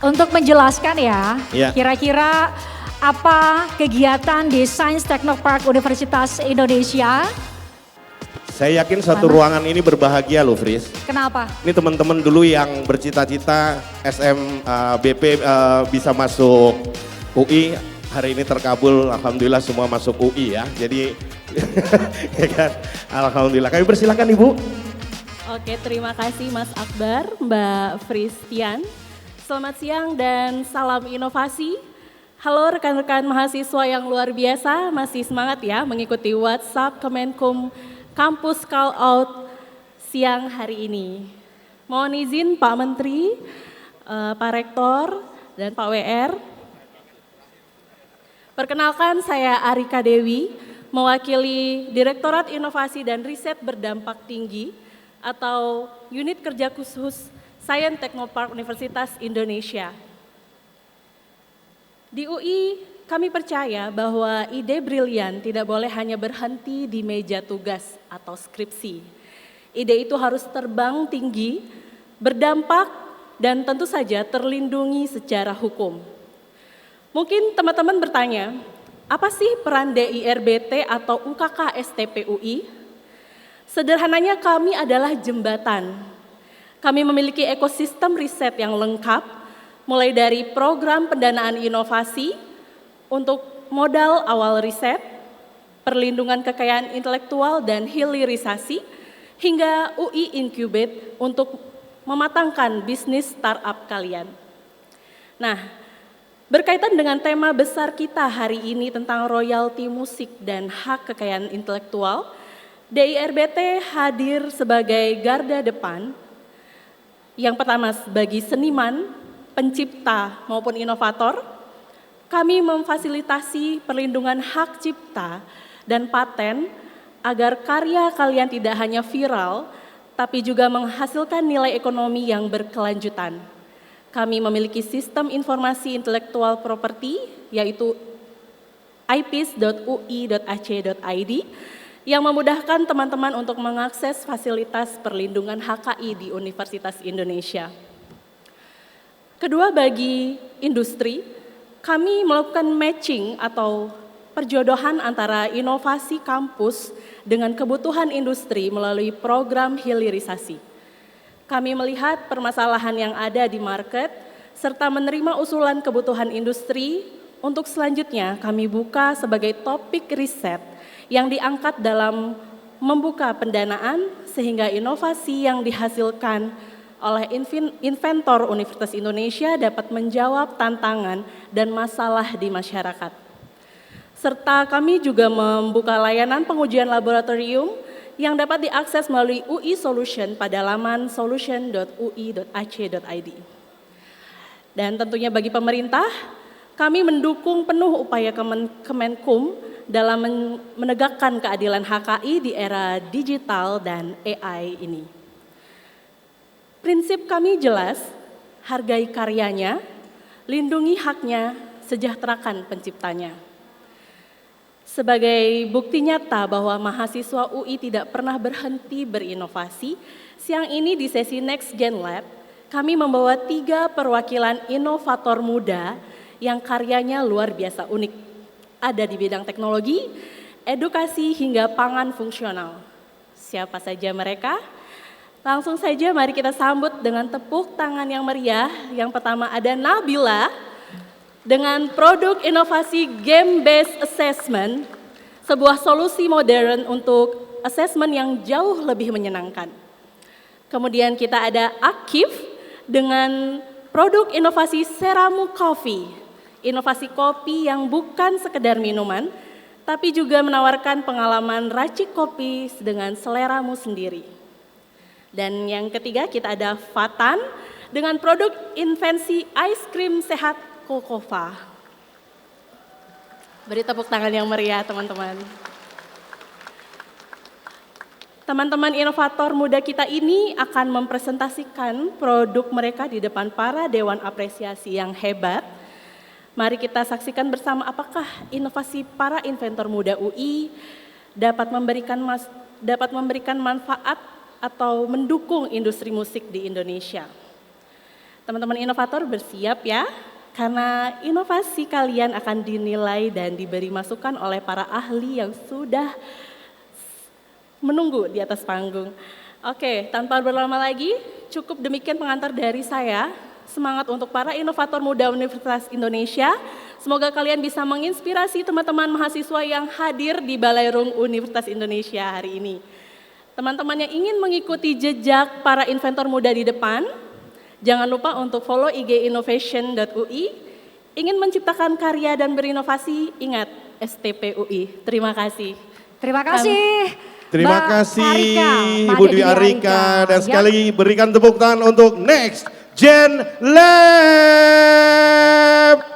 Untuk menjelaskan ya, Iya. kira-kira apa kegiatan di Sains Teknopark Universitas Indonesia? Saya yakin satu Mana? ruangan ini berbahagia loh Fris. Kenapa? Ini teman-teman dulu yang bercita-cita BP bisa masuk UI, hari ini terkabul, alhamdulillah semua masuk UI ya. Jadi ya kan, alhamdulillah. Kami persilakan Ibu. Oke, terima kasih Mas Akbar, Mbak Fristian. Selamat siang dan salam inovasi. Halo rekan-rekan mahasiswa yang luar biasa, masih semangat ya mengikuti WhatsApp Kemenkum Kampus Call Out siang hari ini. Mohon izin Pak Menteri, Pak Rektor, dan Pak WR. Perkenalkan saya Arika Dewi, mewakili Direktorat Inovasi dan Riset Berdampak Tinggi atau Unit Kerja Khusus Sains Teknopark Universitas Indonesia. Di UI, kami percaya bahwa ide brilian tidak boleh hanya berhenti di meja tugas atau skripsi. Ide itu harus terbang tinggi, berdampak, dan tentu saja terlindungi secara hukum. Mungkin teman-teman bertanya, apa sih peran DIRBT atau UKK STP UI? Sederhananya kami adalah jembatan. Kami memiliki ekosistem riset yang lengkap, mulai dari program pendanaan inovasi, untuk modal awal riset, perlindungan kekayaan intelektual dan hilirisasi, hingga UI Incubate untuk mematangkan bisnis startup kalian. Nah, berkaitan dengan tema besar kita hari ini tentang royalti musik dan hak kekayaan intelektual, DIRBT hadir sebagai garda depan, yang pertama bagi seniman, pencipta maupun inovator. Kami memfasilitasi perlindungan hak cipta dan paten agar karya kalian tidak hanya viral, tapi juga menghasilkan nilai ekonomi yang berkelanjutan. Kami memiliki sistem informasi intelektual property, yaitu ipis.ui.ac.id, yang memudahkan teman-teman untuk mengakses fasilitas perlindungan HKI di Universitas Indonesia. Kedua, bagi industri, kami melakukan matching atau perjodohan antara inovasi kampus dengan kebutuhan industri melalui program hilirisasi. Kami melihat permasalahan yang ada di market, serta menerima usulan kebutuhan industri untuk selanjutnya kami buka sebagai topik riset yang diangkat dalam membuka pendanaan sehingga inovasi yang dihasilkan oleh inventor Universitas Indonesia dapat menjawab tantangan dan masalah di masyarakat. Serta kami juga membuka layanan pengujian laboratorium yang dapat diakses melalui UI Solution pada laman solution.ui.ac.id. Dan tentunya bagi pemerintah, kami mendukung penuh upaya Kemenkum dalam menegakkan keadilan HKI di era digital dan AI ini. Prinsip kami jelas, hargai karyanya, lindungi haknya, sejahterakan penciptanya. Sebagai bukti nyata bahwa mahasiswa UI tidak pernah berhenti berinovasi, siang ini di sesi Next Gen Lab, kami membawa 3 perwakilan inovator muda yang karyanya luar biasa unik. Ada di bidang teknologi, edukasi, hingga pangan fungsional. Siapa saja mereka? Langsung saja mari kita sambut dengan tepuk tangan yang meriah. Yang pertama ada Nabila dengan produk inovasi Game Based Assessment, sebuah solusi modern untuk assessment yang jauh lebih menyenangkan. Kemudian kita ada Akif dengan produk inovasi Seramu Coffee, inovasi kopi yang bukan sekedar minuman, tapi juga menawarkan pengalaman racik kopi dengan seleramu sendiri. Dan yang ketiga kita ada Fatan dengan produk invensi ice cream sehat Kokova. Beri tepuk tangan yang meriah teman-teman. Teman-teman inovator muda kita ini akan mempresentasikan produk mereka di depan para dewan apresiasi yang hebat. Mari kita saksikan bersama apakah inovasi para inventor muda UI dapat memberikan manfaat atau mendukung industri musik di Indonesia. Teman-teman inovator bersiap ya, karena inovasi kalian akan dinilai dan diberi masukan oleh para ahli yang sudah menunggu di atas panggung. Oke, tanpa berlama lagi, cukup demikian pengantar dari saya. Semangat untuk para inovator muda Universitas Indonesia. Semoga kalian bisa menginspirasi teman-teman mahasiswa yang hadir di Balairung Universitas Indonesia hari ini. Teman-teman yang ingin mengikuti jejak para inventor muda di depan, jangan lupa untuk follow IG innovation.ui. Ingin menciptakan karya dan berinovasi, ingat STP UI. Terima kasih. Terima kasih. Terima Mbak kasih Arika, Ibu Dwi Arika. Dan sekali berikan tepuk tangan untuk Next Gen Lab.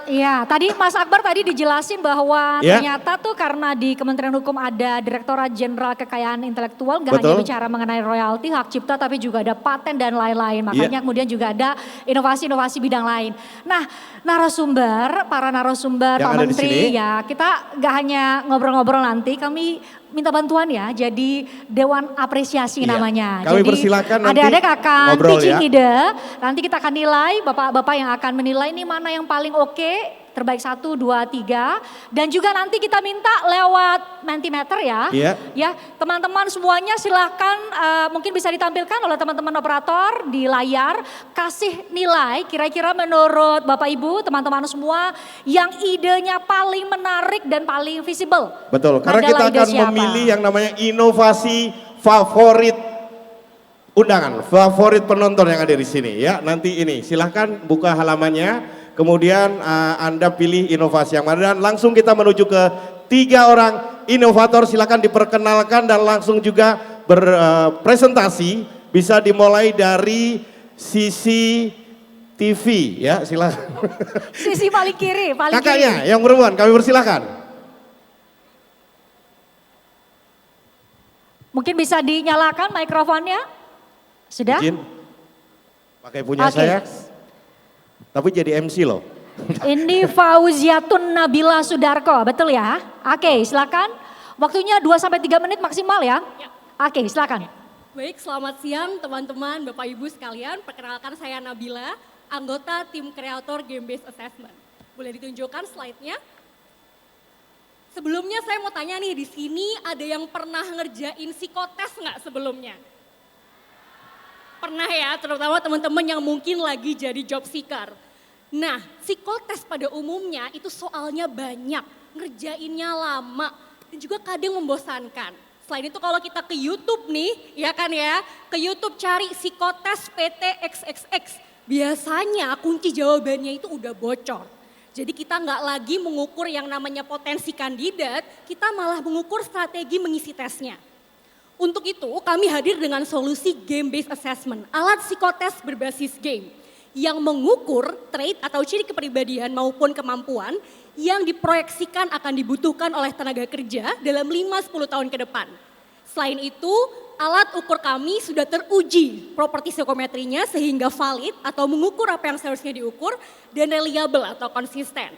Iya, tadi Mas Akbar tadi dijelasin bahwa Ya. ternyata tuh karena di Kementerian Hukum ada Direktorat Jenderal Kekayaan Intelektual, nggak hanya Betul. bicara mengenai royalti, hak cipta, tapi juga ada paten dan lain-lain. Makanya Ya. kemudian juga ada inovasi-inovasi bidang lain. Nah, para narasumber, Yang Pak ada di Menteri, sini. ya kita nggak hanya ngobrol-ngobrol nanti, kami minta bantuan ya, jadi Dewan Apresiasi Iya. namanya. Kami Jadi persilakan nanti adik-adik akan ngobrol pitching ya. ide, nanti kita akan nilai, bapak-bapak yang akan menilai ini mana yang paling oke, terbaik 1, 2, 3. Dan juga nanti kita minta lewat Mentimeter ya. Iya. Ya, teman-teman semuanya silahkan mungkin bisa ditampilkan oleh teman-teman operator di layar. Kasih nilai kira-kira menurut Bapak Ibu, teman-teman semua yang idenya paling menarik dan paling visible. Betul, karena Adalah kita ide akan siapa? memilih yang namanya inovasi favorit undangan, favorit penonton yang ada di sini ya. Nanti ini silahkan buka halamannya, kemudian Anda pilih inovasi yang mana dan langsung kita menuju ke 3 orang inovator. Silahkan diperkenalkan dan langsung juga berpresentasi. Bisa dimulai dari sisi TV ya, silahkan. Sisi paling kiri, paling Kakaknya kiri. yang perempuan, kami persilahkan. Mungkin bisa dinyalakan mikrofonnya. Sudah? Izin, pakai punya Oke. saya, tapi jadi MC loh. Ini Fauziatun Nabila Sudarko, betul ya? Oke, silakan. Waktunya 2-3 menit maksimal ya. Oke, silakan. Baik, selamat siang teman-teman, Bapak Ibu sekalian. Perkenalkan saya Nabila, anggota tim kreator Game Based Assessment. Boleh ditunjukkan slide-nya? Sebelumnya saya mau tanya nih, di sini ada yang pernah ngerjain psikotes nggak sebelumnya? Pernah ya, terutama teman-teman yang mungkin lagi jadi job seeker. Nah, psikotes pada umumnya itu soalnya banyak, ngerjainnya lama, dan juga kadang membosankan. Selain itu kalau kita ke YouTube nih, ya kan ya, ke YouTube cari psikotes PTXXX, biasanya kunci jawabannya itu udah bocor. Jadi kita nggak lagi mengukur yang namanya potensi kandidat, kita malah mengukur strategi mengisi tesnya. Untuk itu kami hadir dengan solusi game based assessment, alat psikotes berbasis game yang mengukur trait atau ciri kepribadian maupun kemampuan yang diproyeksikan akan dibutuhkan oleh tenaga kerja dalam 5-10 tahun ke depan. Selain itu, alat ukur kami sudah teruji properti psikometrinya sehingga valid atau mengukur apa yang seharusnya diukur dan reliable atau konsisten.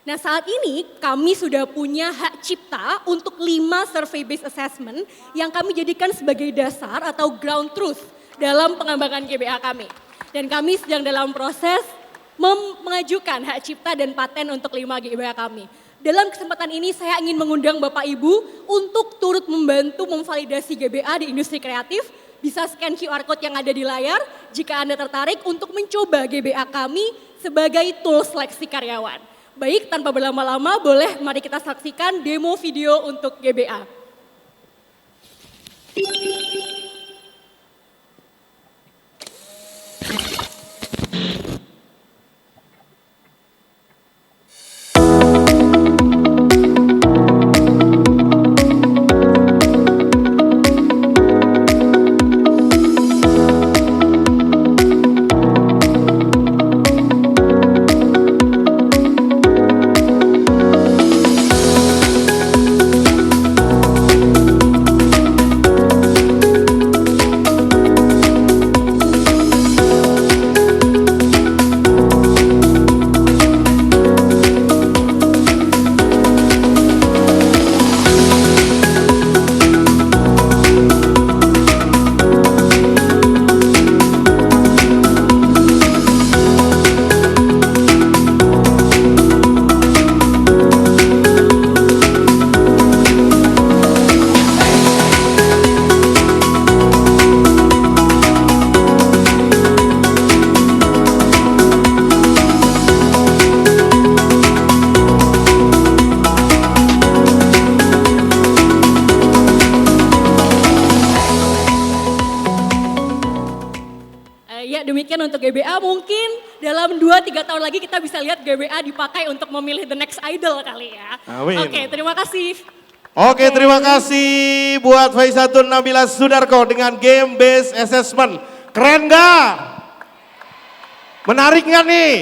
Nah, saat ini kami sudah punya hak cipta untuk 5 survey based assessment yang kami jadikan sebagai dasar atau ground truth dalam pengembangan GBA kami. Dan kami sedang dalam proses mengajukan hak cipta dan paten untuk 5 GBA kami. Dalam kesempatan ini saya ingin mengundang Bapak Ibu untuk turut membantu memvalidasi GBA di industri kreatif. Bisa scan QR code yang ada di layar jika Anda tertarik untuk mencoba GBA kami sebagai tool seleksi karyawan. Baik, tanpa berlama-lama boleh mari kita saksikan demo video untuk GBA. Demikian untuk GBA, mungkin dalam 2-3 tahun lagi kita bisa lihat GBA dipakai untuk memilih the next idol kali ya. Amin. Oke, terima kasih. Oke, terima kasih buat Faizatun Nabila Sudarko dengan game based assessment. Keren gak? Menarik gak nih?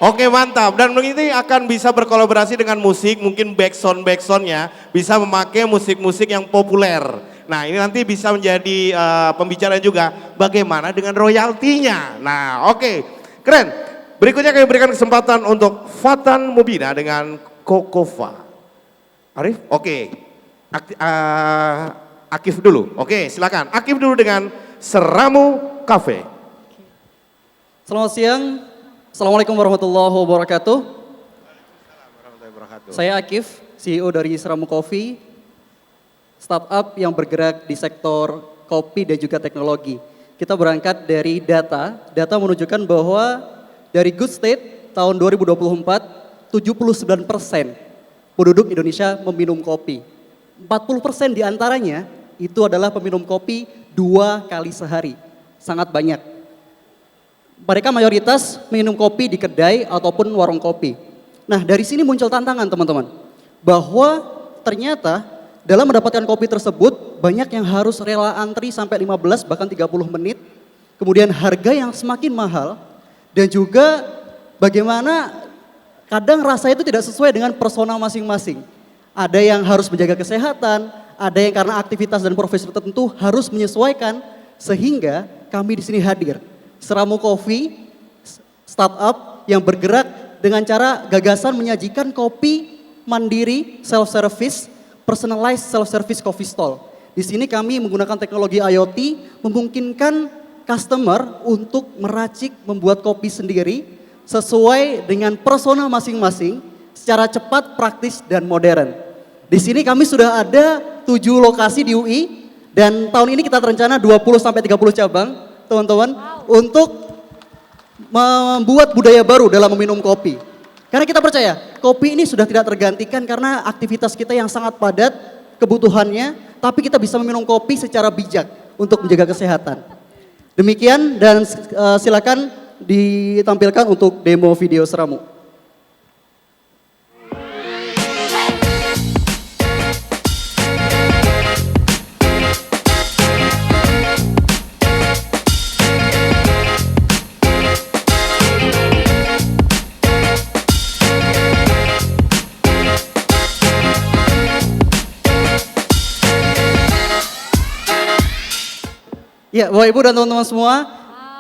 Oke, mantap. Dan ini akan bisa berkolaborasi dengan musik, mungkin backsound-backsoundnya bisa memakai musik-musik yang populer. Nah, ini nanti bisa menjadi pembicaraan juga bagaimana dengan royaltinya. Nah, oke, keren. Berikutnya kami berikan kesempatan untuk Fatan Mubina dengan Kokova. Arif, oke. Akif dulu, oke silakan. Akif dulu dengan Seramu Cafe. Selamat siang, Assalamualaikum warahmatullahi wabarakatuh. Saya Akif, CEO dari Seramu Coffee, startup yang bergerak di sektor kopi dan juga teknologi. Kita berangkat dari data menunjukkan bahwa dari Good State tahun 2024, 79% penduduk Indonesia meminum kopi. 40% diantaranya itu adalah peminum kopi 2 kali sehari. Sangat banyak. Mereka mayoritas minum kopi di kedai ataupun warung kopi. Nah, dari sini muncul tantangan teman-teman. Bahwa ternyata dalam mendapatkan kopi tersebut banyak yang harus rela antri sampai 15 bahkan 30 menit. Kemudian harga yang semakin mahal dan juga bagaimana kadang rasa itu tidak sesuai dengan persona masing-masing. Ada yang harus menjaga kesehatan, ada yang karena aktivitas dan profesi tertentu harus menyesuaikan, sehingga kami di sini hadir. Seramu Coffee, startup yang bergerak dengan cara gagasan menyajikan kopi mandiri, self-service, personalized self-service coffee stall. Di sini kami menggunakan teknologi IoT, memungkinkan customer untuk meracik, membuat kopi sendiri, sesuai dengan persona masing-masing secara cepat, praktis, dan modern. Di sini kami sudah ada 7 lokasi di UI dan tahun ini kita terencana 20-30 cabang, teman-teman, untuk membuat budaya baru dalam meminum kopi. Karena kita percaya kopi ini sudah tidak tergantikan karena aktivitas kita yang sangat padat kebutuhannya, tapi kita bisa meminum kopi secara bijak untuk menjaga kesehatan. Demikian dan silakan ditampilkan untuk demo video Seramu. Ya, Bapak Ibu dan teman-teman semua,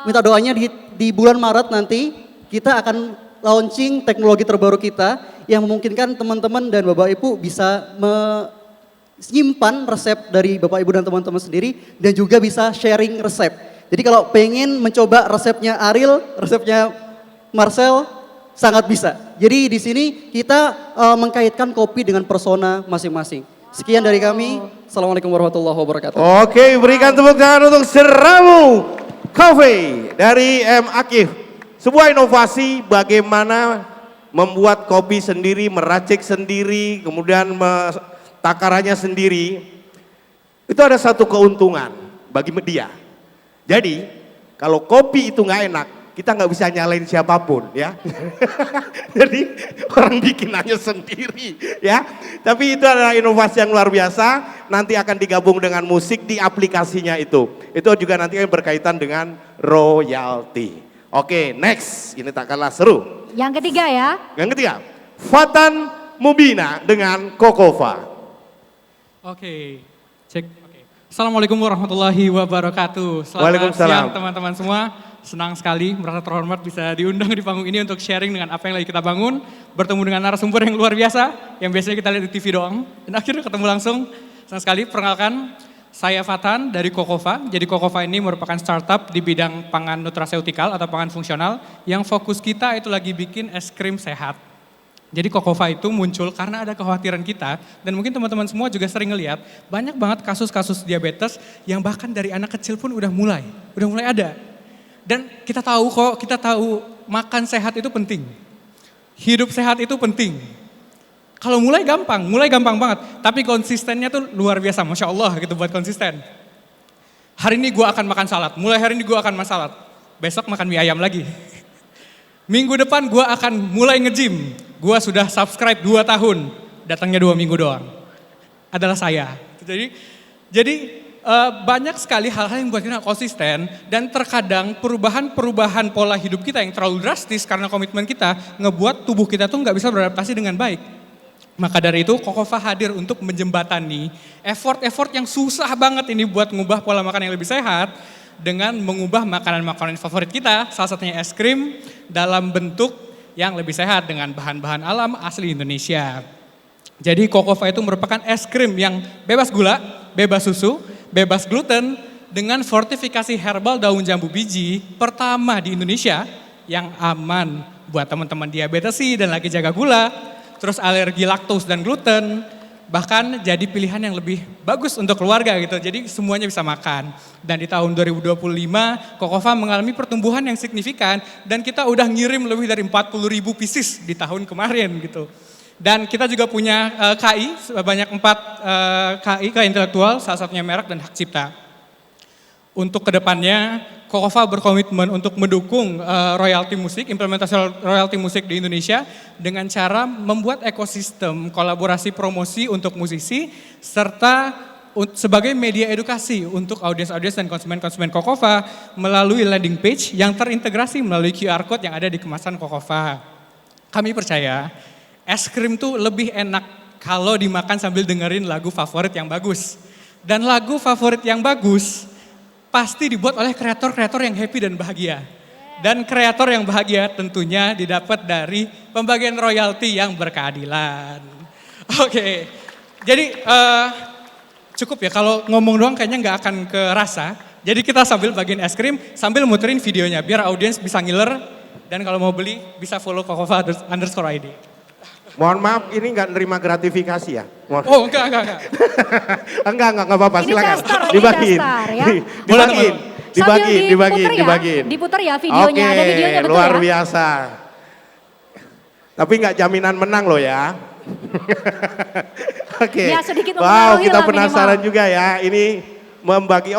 minta doanya di bulan Maret nanti kita akan launching teknologi terbaru kita yang memungkinkan teman-teman dan Bapak Ibu bisa menyimpan resep dari Bapak Ibu dan teman-teman sendiri dan juga bisa sharing resep. Jadi kalau pengen mencoba resepnya Ariel, resepnya Marcel, sangat bisa. Jadi di sini kita mengkaitkan kopi dengan persona masing-masing. Sekian dari kami. Assalamualaikum warahmatullahi wabarakatuh. Oke, berikan tepuk tangan untuk Seramu Cafe dari M. Akif. Sebuah inovasi bagaimana membuat kopi sendiri, meracik sendiri, kemudian takarannya sendiri. Itu ada satu keuntungan bagi dia. Jadi, kalau kopi itu nggak enak, kita nggak bisa nyalain siapapun ya. Jadi orang bikinannya sendiri ya. Tapi itu adalah inovasi yang luar biasa. Nanti akan digabung dengan musik di aplikasinya itu. Itu juga nanti berkaitan dengan royalti. Oke, next. Ini tak kalah seru. Yang ketiga ya. Yang ketiga, Fatan Mubina dengan Kokova. Oke, cek. Oke. Assalamualaikum warahmatullahi wabarakatuh. Selamat siang teman-teman semua. Senang sekali, merasa terhormat bisa diundang di panggung ini untuk sharing dengan apa yang lagi kita bangun. Bertemu dengan narasumber yang luar biasa, yang biasanya kita lihat di TV doang. Dan akhirnya ketemu langsung. Senang sekali, perkenalkan saya Fatan dari Kokova. Jadi Kokova ini merupakan startup di bidang pangan nutraseutikal atau pangan fungsional. Yang fokus kita itu lagi bikin es krim sehat. Jadi Kokova itu muncul karena ada kekhawatiran kita. Dan mungkin teman-teman semua juga sering ngeliat banyak banget kasus-kasus diabetes yang bahkan dari anak kecil pun udah mulai ada. Dan kita tahu makan sehat itu penting. Hidup sehat itu penting. Kalau mulai gampang banget. Tapi konsistennya tuh luar biasa, Masya Allah gitu buat konsisten. Hari ini gue akan makan salad, mulai hari ini gue akan makan salad. besok makan mie ayam lagi. Minggu depan gue akan mulai nge-gym. Gue sudah subscribe 2 tahun, datangnya 2 minggu doang. Adalah saya. Jadi banyak sekali hal-hal yang buat kita konsisten dan terkadang perubahan-perubahan pola hidup kita yang terlalu drastis karena komitmen kita ngebuat tubuh kita tuh nggak bisa beradaptasi dengan baik. Maka dari itu Kokofa hadir untuk menjembatani effort-effort yang susah banget ini buat mengubah pola makan yang lebih sehat dengan mengubah makanan-makanan favorit kita, salah satunya es krim dalam bentuk yang lebih sehat dengan bahan-bahan alam asli Indonesia. Jadi Kokofa itu merupakan es krim yang bebas gula, bebas susu, bebas gluten dengan fortifikasi herbal daun jambu biji pertama di Indonesia yang aman buat teman-teman diabetes dan lagi jaga gula, terus alergi laktos dan gluten, bahkan jadi pilihan yang lebih bagus untuk keluarga gitu. Jadi semuanya bisa makan. Dan di tahun 2025 Kokofa mengalami pertumbuhan yang signifikan dan kita udah ngirim lebih dari 40.000 pieces di tahun kemarin gitu. Dan kita juga punya KI, sebanyak 4 KI intelektual, salah satunya merek dan hak cipta. Untuk kedepannya, Kokofa berkomitmen untuk mendukung royalti musik, implementasi royalti musik di Indonesia dengan cara membuat ekosistem kolaborasi promosi untuk musisi, serta sebagai media edukasi untuk audiens-audiens dan konsumen-konsumen Kokofa melalui landing page yang terintegrasi melalui QR Code yang ada di kemasan Kokofa. Kami percaya es krim tuh lebih enak kalau dimakan sambil dengerin lagu favorit yang bagus. Dan lagu favorit yang bagus pasti dibuat oleh kreator-kreator yang happy dan bahagia. Dan kreator yang bahagia tentunya didapat dari pembagian royalti yang berkeadilan. Oke, jadi cukup ya kalau ngomong doang kayaknya nggak akan kerasa. Jadi kita sambil bagian es krim, sambil muterin videonya biar audiens bisa ngiler. Dan kalau mau beli bisa follow Kokofa_ID. Mohon maaf, ini nggak nerima gratifikasi ya? Oh enggak. enggak apa-apa, Ini silakan. dasar, ini Dibagiin. dasar ya. Dibagiin. Diputer ya videonya, ada videonya betul luar ya. biasa. Tapi nggak jaminan menang loh ya. Oke. Ya, sedikit Wow, mempengaruhi kita lah penasaran minimal. juga ya. Ini membagi,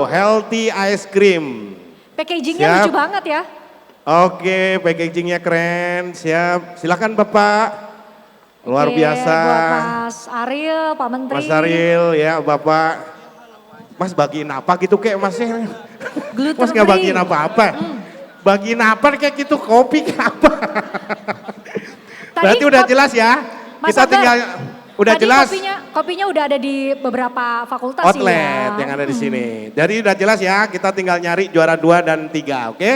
healthy ice cream. Packagingnya Siap. lucu banget ya. Oke, packagingnya keren, siap. Silakan Bapak. Luar Oke, biasa. Buat Mas Ariel, Pak Menteri. Mas Ariel ya Bapak. Mas bagiin apa gitu kayak Masnya? Gluten Mas nggak free. bagiin apa-apa. Bagiin apa kayak gitu, kopi kayak apa? Tadi Berarti udah jelas ya. Mas Kita Akbar, tinggal udah tadi jelas. Kopinya udah ada di beberapa fakultas Outlet ya. yang ada di sini. Jadi udah jelas ya, kita tinggal nyari juara 2 dan 3, oke?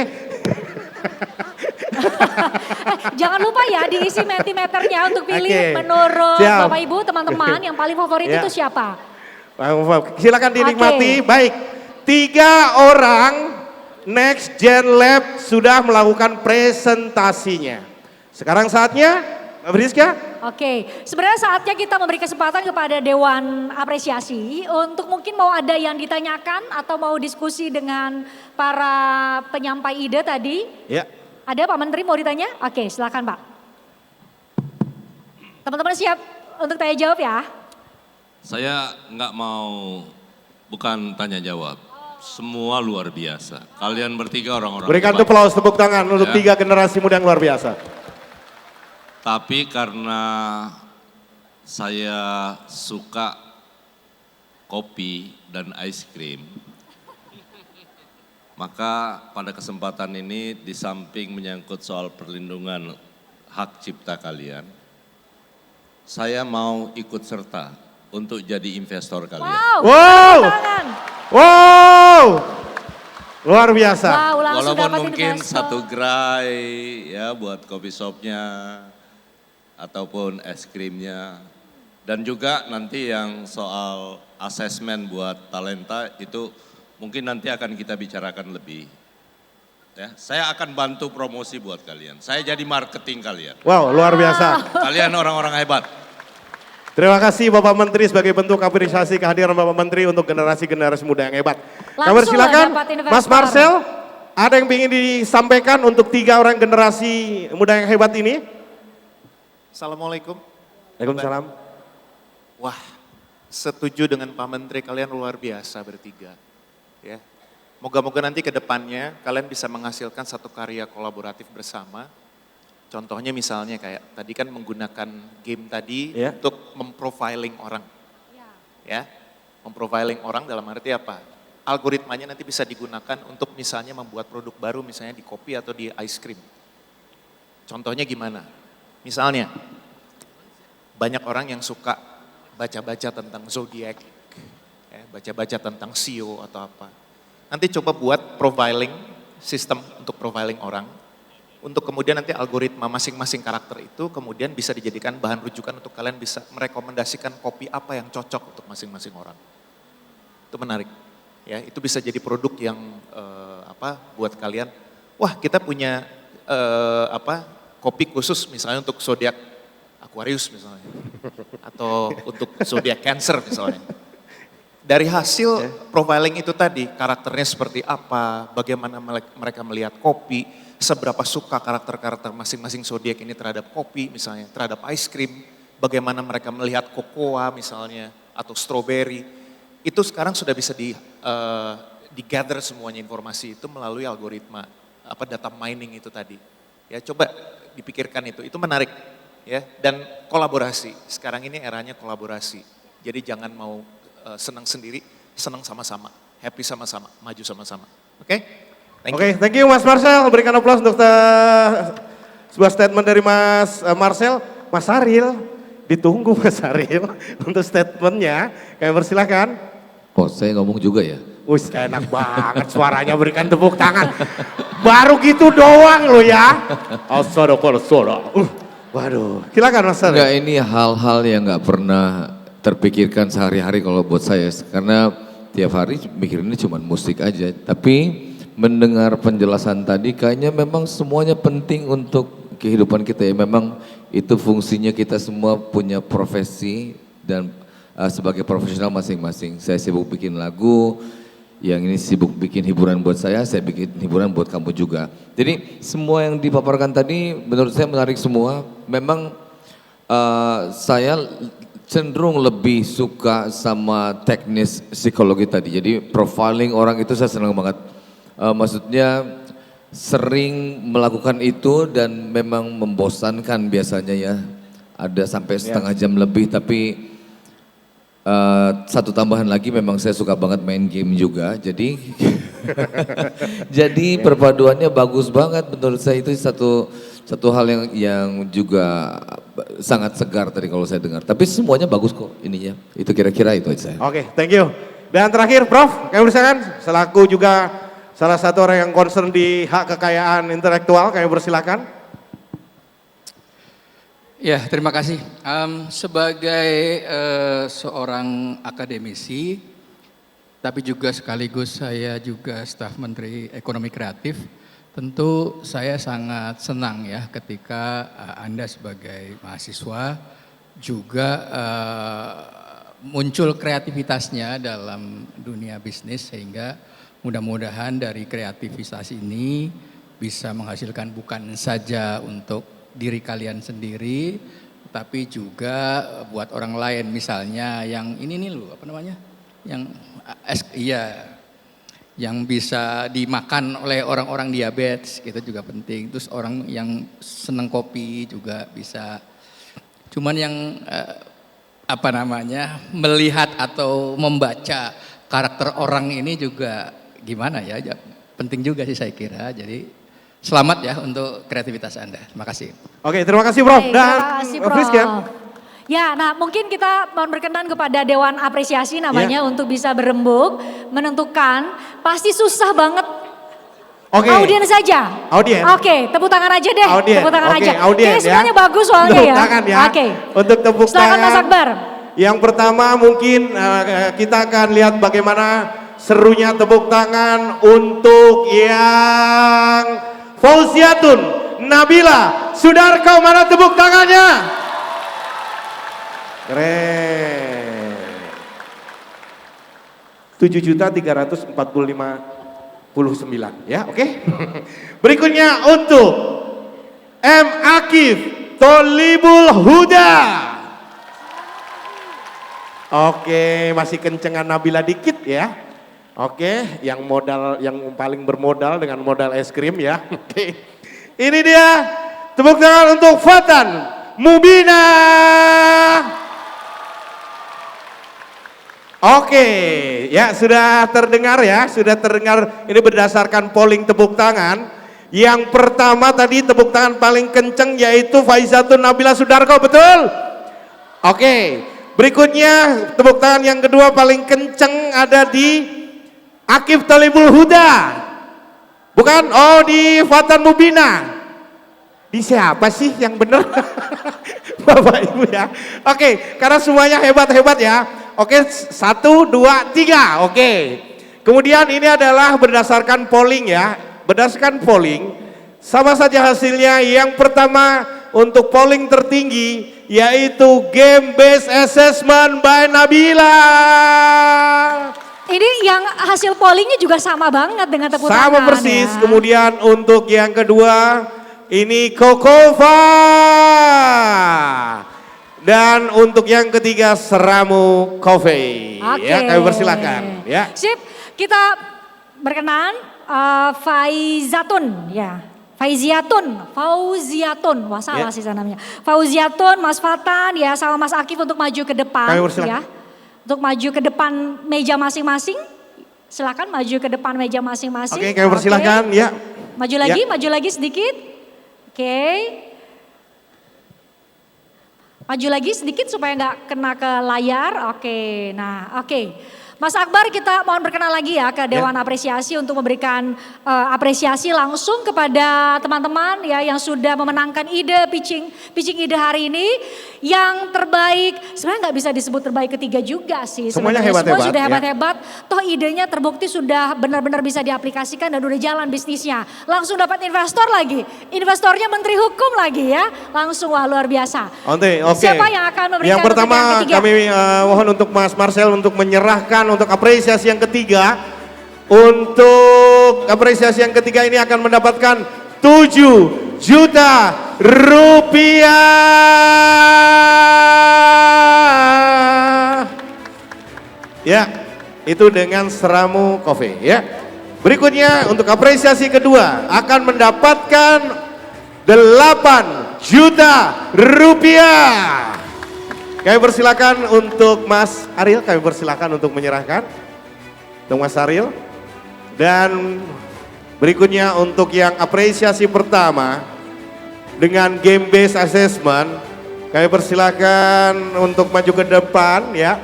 Jangan lupa ya diisi mentimeternya untuk pilih Oke, menurut siap. Bapak Ibu teman-teman yang paling favorit Ya. itu siapa? Silakan dinikmati. Oke. Baik, 3 orang Next Gen Lab sudah melakukan presentasinya. Sekarang saatnya, Mbak Friska. Oke, sebenarnya saatnya kita memberi kesempatan kepada Dewan Apresiasi untuk mungkin mau ada yang ditanyakan atau mau diskusi dengan para penyampai ide tadi. Ya. Ada Pak Menteri mau ditanya? Oke, silakan Pak. Teman-teman siap untuk tanya jawab ya? Saya nggak mau, bukan tanya jawab. Semua luar biasa. Kalian bertiga orang-orang Berikan hebat. aplaus, tepuk tangan untuk Ya. 3 generasi muda yang luar biasa. Tapi karena saya suka kopi dan ice cream, maka pada kesempatan ini di samping menyangkut soal perlindungan hak cipta kalian, saya mau ikut serta untuk jadi investor kalian. Wow, Wow. tepuk tangan. Wow, luar biasa. Wow, langsung Walaupun dapat mungkin investor. 1 gerai ya buat kopi shopnya ataupun es krimnya, dan juga nanti yang soal asesmen buat talenta itu mungkin nanti akan kita bicarakan lebih. Ya, saya akan bantu promosi buat kalian. Saya jadi marketing kalian. Wow, luar biasa. Kalian orang-orang hebat. Terima kasih Bapak Menteri sebagai bentuk apresiasi kehadiran Bapak Menteri untuk generasi-generasi muda yang hebat. Kabar Langsung silakan, dapat investor. Mas Marcel, ada yang ingin disampaikan untuk 3 orang generasi muda yang hebat ini? Assalamualaikum. Waalaikumsalam. Wah, setuju dengan Pak Menteri, kalian luar biasa bertiga. Ya. Moga-moga nanti ke depannya kalian bisa menghasilkan satu karya kolaboratif bersama. Contohnya misalnya kayak tadi kan menggunakan game tadi untuk memprofiling orang. Ya, memprofiling orang dalam arti apa? Algoritmanya nanti bisa digunakan untuk misalnya membuat produk baru misalnya di kopi atau di ice cream. Contohnya gimana? Misalnya, banyak orang yang suka baca-baca tentang zodiak, baca-baca tentang CEO atau apa. Nanti coba buat profiling, sistem untuk profiling orang, untuk kemudian nanti algoritma masing-masing karakter itu kemudian bisa dijadikan bahan rujukan untuk kalian bisa merekomendasikan kopi apa yang cocok untuk masing-masing orang. Itu menarik, ya. Itu bisa jadi produk yang buat kalian. Wah, kita punya kopi khusus misalnya untuk zodiak Aquarius misalnya, atau untuk zodiak Cancer misalnya. Dari hasil profiling itu tadi, karakternya seperti apa, bagaimana mereka melihat kopi, seberapa suka karakter-karakter masing-masing zodiak ini terhadap kopi misalnya, terhadap ice cream, bagaimana mereka melihat cocoa misalnya, atau strawberry. Itu sekarang sudah bisa di-gather semuanya informasi itu melalui algoritma, data mining itu tadi. Ya coba dipikirkan itu menarik ya, dan kolaborasi. Sekarang ini eranya kolaborasi, jadi jangan mau senang sendiri, senang sama-sama, happy sama-sama, maju sama-sama. Oke? Thank you Mas Marcel. Berikan aplaus untuk sebuah statement dari Mas Marcel. Mas Aril, ditunggu Mas Aril untuk statementnya. Kami persilahkan. Oh, saya ngomong juga ya? Wih, enak banget suaranya, berikan tepuk tangan. Baru gitu doang loh ya. Waduh, silakan Mas Aril. Enggak, ini hal-hal yang nggak pernah terpikirkan sehari-hari kalau buat saya, karena tiap hari mikirinnya cuma musik aja. Tapi mendengar penjelasan tadi kayaknya memang semuanya penting untuk kehidupan kita ya. Memang itu fungsinya, kita semua punya profesi dan sebagai profesional masing-masing. Saya sibuk bikin lagu, yang ini sibuk bikin hiburan buat saya bikin hiburan buat kamu juga. Jadi semua yang dipaparkan tadi menurut saya menarik semua. Memang saya cenderung lebih suka sama teknis psikologi tadi. Jadi profiling orang itu saya senang banget. Maksudnya sering melakukan itu dan memang membosankan biasanya ya. Ada sampai setengah jam lebih, tapi satu tambahan lagi, memang saya suka banget main game juga. Jadi jadi perpaduannya bagus banget menurut saya. Itu satu hal yang juga sangat segar tadi kalau saya dengar. Tapi semuanya bagus kok ininya. Itu kira-kira itu aja saya. Oke, thank you. Dan terakhir Prof, kami persilakan, selaku juga salah satu orang yang concern di hak kekayaan intelektual, kami persilakan. Ya, terima kasih. Sebagai seorang akademisi, tapi juga sekaligus saya juga staf Menteri Ekonomi Kreatif, tentu saya sangat senang ya ketika Anda sebagai mahasiswa juga muncul kreativitasnya dalam dunia bisnis, sehingga mudah-mudahan dari kreativitas ini bisa menghasilkan bukan saja untuk diri kalian sendiri, tapi juga buat orang lain. Misalnya yang ini nih loh, apa namanya? Yang bisa dimakan oleh orang-orang diabetes, itu juga penting. Terus orang yang seneng kopi juga bisa. Cuman yang melihat atau membaca karakter orang ini juga gimana ya, penting juga sih saya kira. Jadi selamat ya untuk kreativitas Anda. Terima kasih. Oke, terima kasih Prof. Terima kasih Prof. Ya, nah mungkin kita mohon berkenan kepada Dewan Apresiasi namanya untuk bisa berembuk, menentukan. Pasti susah banget. Audiens saja. Oke, tepuk tangan aja deh. Tepuk tangan aja. Oke, semuanya bagus soalnya ya. Tangan ya. Oke. Untuk tepuk Silakan tangan. Mas Akbar. Yang pertama mungkin kita akan lihat bagaimana serunya tepuk tangan untuk yang Fauziatun Nabila Sudarko, mana tepuk tangannya? Keren. 7.345.9 ya, oke. Berikutnya untuk M. Akif Tolibul Huda. Oke, masih kencengan Nabila dikit ya. Oke, yang paling bermodal dengan modal es krim ya. Oke. Ini dia tepuk tangan untuk Fatan Mubina. Oke, ya sudah terdengar ya, sudah terdengar ini berdasarkan polling tepuk tangan. Yang pertama tadi tepuk tangan paling kenceng yaitu Faizatun Nabila Sudarko, betul? Oke, berikutnya tepuk tangan yang kedua paling kenceng ada di Akif Talibul Huda. Bukan? Oh, di Fatan Mubina. Di siapa sih yang benar? Bapak Ibu ya. Oke, karena semuanya hebat-hebat ya. Oke, 1, 2, 3. Oke. Kemudian ini adalah berdasarkan polling ya. Berdasarkan polling, sama saja hasilnya. Yang pertama untuk polling tertinggi yaitu Game Based Assessment by Nabila. Ini yang hasil pollingnya juga sama banget dengan tepuk tangan. Sama persis. Ya. Kemudian untuk yang kedua ini Kokova. Dan untuk yang ketiga Seramu Coffee. Oke. Ya, kami persilakan. Ya. Sip, kita berkenan Faizatun ya. Fauziatun, wah salah sih namanya. Fauziatun, Mas Fatan ya sama Mas Akif untuk maju ke depan ya. Untuk maju ke depan meja masing-masing. Silakan maju ke depan meja masing-masing. Oke, kami persilakan ya. Maju lagi sedikit. Oke. Maju lagi sedikit supaya nggak kena ke layar. Oke, nah oke. Mas Akbar, kita mohon berkenan lagi ya ke Dewan Apresiasi untuk memberikan apresiasi langsung kepada teman-teman ya yang sudah memenangkan ide pitching ide hari ini. Yang terbaik, sebenarnya nggak bisa disebut terbaik ketiga juga sih. Semuanya sebenarnya. hebat-hebat. Semua sudah ya. hebat-hebat, toh idenya terbukti sudah benar-benar bisa diaplikasikan dan udah jalan bisnisnya. Langsung dapat investor lagi, investornya Menteri Hukum lagi ya. Langsung wah luar biasa. Oke. Siapa yang akan memberikan yang pertama yang ketiga? kami mohon untuk Mas Marcel untuk menyerahkan untuk apresiasi yang ketiga. Untuk apresiasi yang ketiga ini akan mendapatkan 7 juta rupiah. Ya, itu dengan Seramu Coffee ya. Berikutnya untuk apresiasi kedua akan mendapatkan 8 juta rupiah. Kami persilakan untuk Mas Ariel, kami persilakan untuk menyerahkan. Untuk Mas Ariel. Dan berikutnya untuk yang apresiasi pertama dengan Game Based Assessment, kami persilakan untuk maju ke depan ya.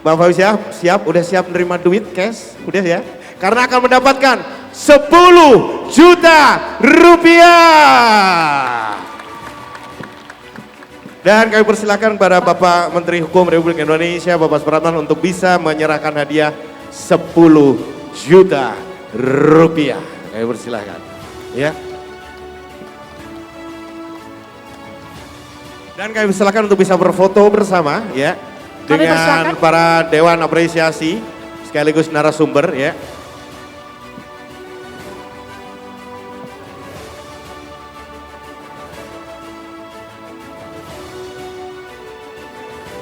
Mbak Fauzia, siap? Udah siap menerima duit cash? Udah ya? Karena akan mendapatkan 10 juta rupiah. Dan kami persilakan kepada Bapak Menteri Hukum Republik Indonesia, Bapak Supratman untuk bisa menyerahkan hadiah 10 juta rupiah. Kami persilakan. Ya. Dan kami persilakan untuk bisa berfoto bersama ya. Dengan para Dewan Apresiasi sekaligus narasumber ya.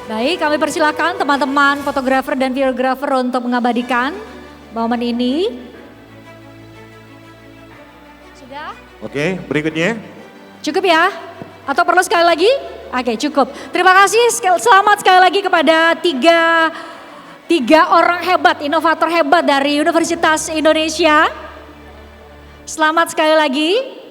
Baik, kami persilakan teman-teman fotografer dan videografer untuk mengabadikan momen ini. Sudah? Oke, berikutnya. Cukup ya? Atau perlu sekali lagi? Oke, cukup. Terima kasih, selamat sekali lagi kepada tiga orang hebat, inovator hebat dari Universitas Indonesia. Selamat sekali lagi.